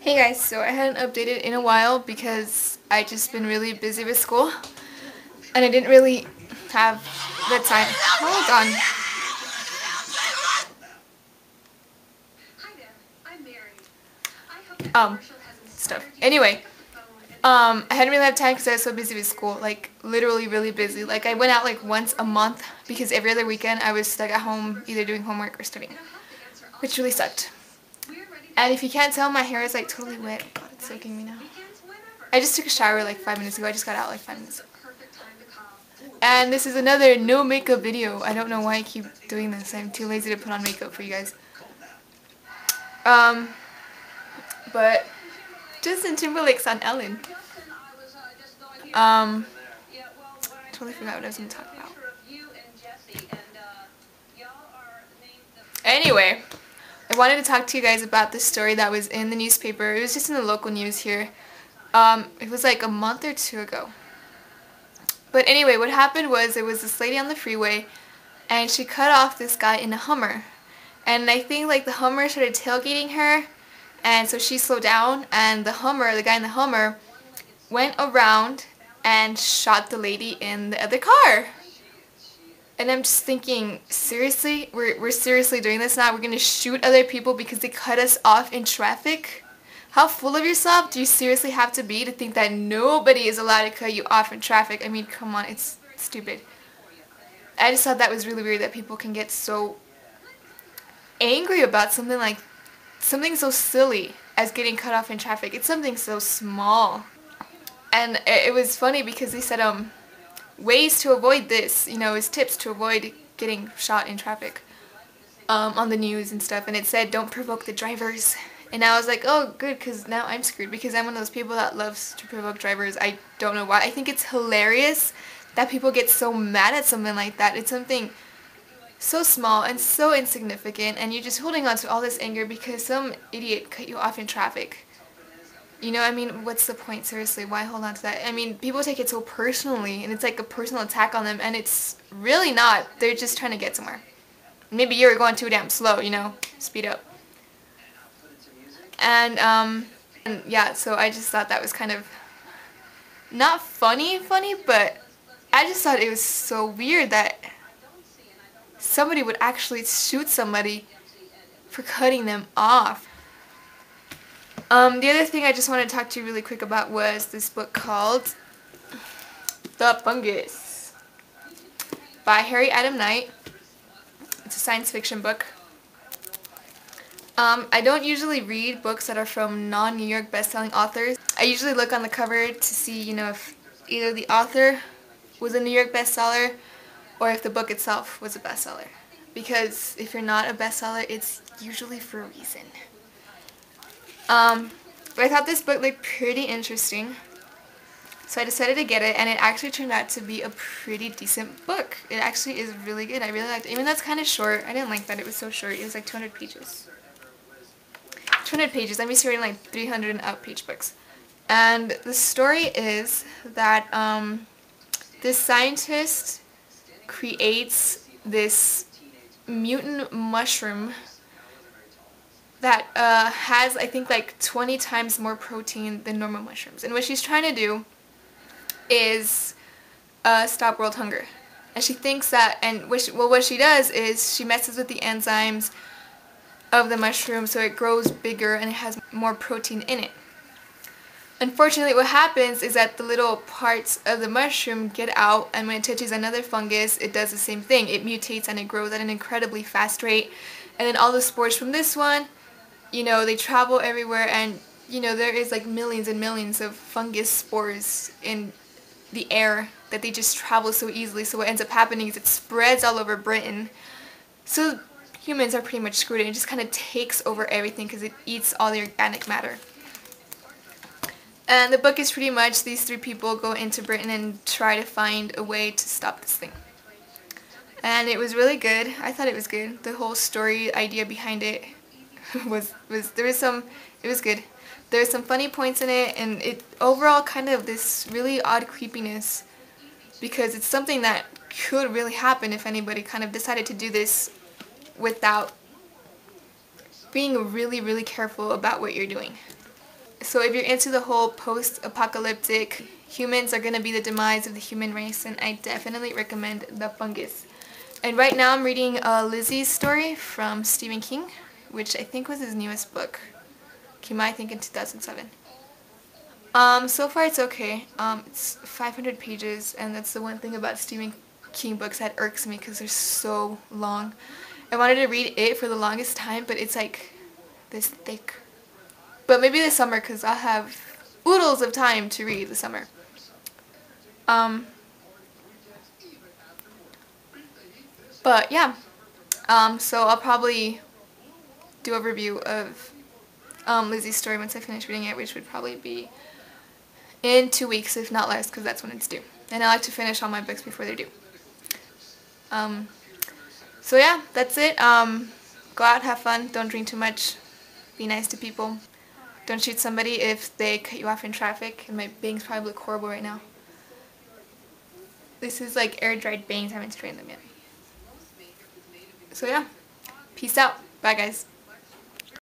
Hey guys, so I hadn't updated in a while because I just been really busy with school and I didn't really have the time. Hold on. Stuff. Anyway, I hadn't really had time because I was so busy with school, like literally really busy. Like I went out like once a month because every other weekend I was stuck at home either doing homework or studying, which really sucked. And if you can't tell, my hair is like totally wet. God, it's soaking me now. I just took a shower like 5 minutes ago. I just got out like 5 minutes ago. And this is another no makeup video. I don't know why I keep doing this. I'm too lazy to put on makeup for you guys. But Justin Timberlake's on Ellen. Totally forgot what I was going to talk about. Anyway, I wanted to talk to you guys about this story that was in the newspaper. It was just in the local news here. It was like a month or two ago. But anyway, what happened was there was this lady on the freeway and she cut off this guy in a Hummer. And I think like the Hummer started tailgating her, and so she slowed down, and the guy in the Hummer went around and shot the lady in the other car. And I'm just thinking, seriously? We're seriously doing this now? We're going to shoot other people because they cut us off in traffic? How full of yourself do you seriously have to be to think that nobody is allowed to cut you off in traffic? I mean, come on, it's stupid. I just thought that was really weird that people can get so angry about something so silly as getting cut off in traffic. It's something so small. And it was funny because they said, ways to avoid this, is tips to avoid getting shot in traffic on the news and stuff. And it said, don't provoke the drivers. And I was like, oh, good, because now I'm screwed because I'm one of those people that loves to provoke drivers. I don't know why. I think it's hilarious that people get so mad at something like that. It's something so small and so insignificant, and you're just holding on to all this anger because some idiot cut you off in traffic. I mean, what's the point? Seriously, why hold on to that? I mean, people take it so personally, and it's like a personal attack on them, and it's really not. They're just trying to get somewhere. Maybe you're going too damn slow, speed up. And yeah, so I just thought that was kind of not funny, but I just thought it was so weird that somebody would actually shoot somebody for cutting them off. The other thing I just wanted to talk to you really quick about was this book called The Fungus by Harry Adam Knight. It's a science fiction book. I don't usually read books that are from non-New York best-selling authors. I usually look on the cover to see, if either the author was a New York bestseller or if the book itself was a bestseller. Because if you're not a bestseller, it's usually for a reason. But I thought this book looked pretty interesting, so I decided to get it, and it actually turned out to be a pretty decent book. It actually is really good. I really liked it. Even though it's kind of short, I didn't like that it was so short. It was like 200 pages. 200 pages. I'm used to reading like 300 and up page books. And the story is that this scientist creates this mutant mushroom that has, I think, like 20 times more protein than normal mushrooms. And what she's trying to do is stop world hunger. And she thinks that, and what she does is she messes with the enzymes of the mushroom so it grows bigger and it has more protein in it. Unfortunately, what happens is that the little parts of the mushroom get out, and when it touches another fungus, it does the same thing. It mutates and it grows at an incredibly fast rate. And then all the spores from this one, they travel everywhere, and, there is like millions and millions of fungus spores in the air that they just travel so easily. So what ends up happening is it spreads all over Britain. So humans are pretty much screwed, and it just kind of takes over everything because it eats all the organic matter. And the book is pretty much these three people go into Britain and try to find a way to stop this thing. And it was really good. I thought it was good. The whole story idea behind it it was good. There were some funny points in it, and it overall kind of this really odd creepiness because it's something that could really happen if anybody kind of decided to do this without being really, really careful about what you're doing. So if you're into the whole post-apocalyptic, humans are going to be the demise of the human race, and I definitely recommend The Fungus. And right now I'm reading Lizzie's story from Stephen King, which I think was his newest book. Came out I think in 2007. So far it's okay. It's 500 pages, and that's the one thing about Stephen King books that irks me because they're so long. I wanted to read it for the longest time, but it's like this thick. But maybe this summer, because I'll have oodles of time to read this summer. But yeah, so I'll probably do a review of Lizzie's story once I finish reading it, which would probably be in 2 weeks, if not less, because that's when it's due. And I like to finish all my books before they're due. So yeah, that's it. Go out, have fun, don't drink too much, be nice to people. Don't shoot somebody if they cut you off in traffic. And my bangs probably look horrible right now. This is like air-dried bangs, I haven't straightened them yet. So yeah, peace out. Bye guys.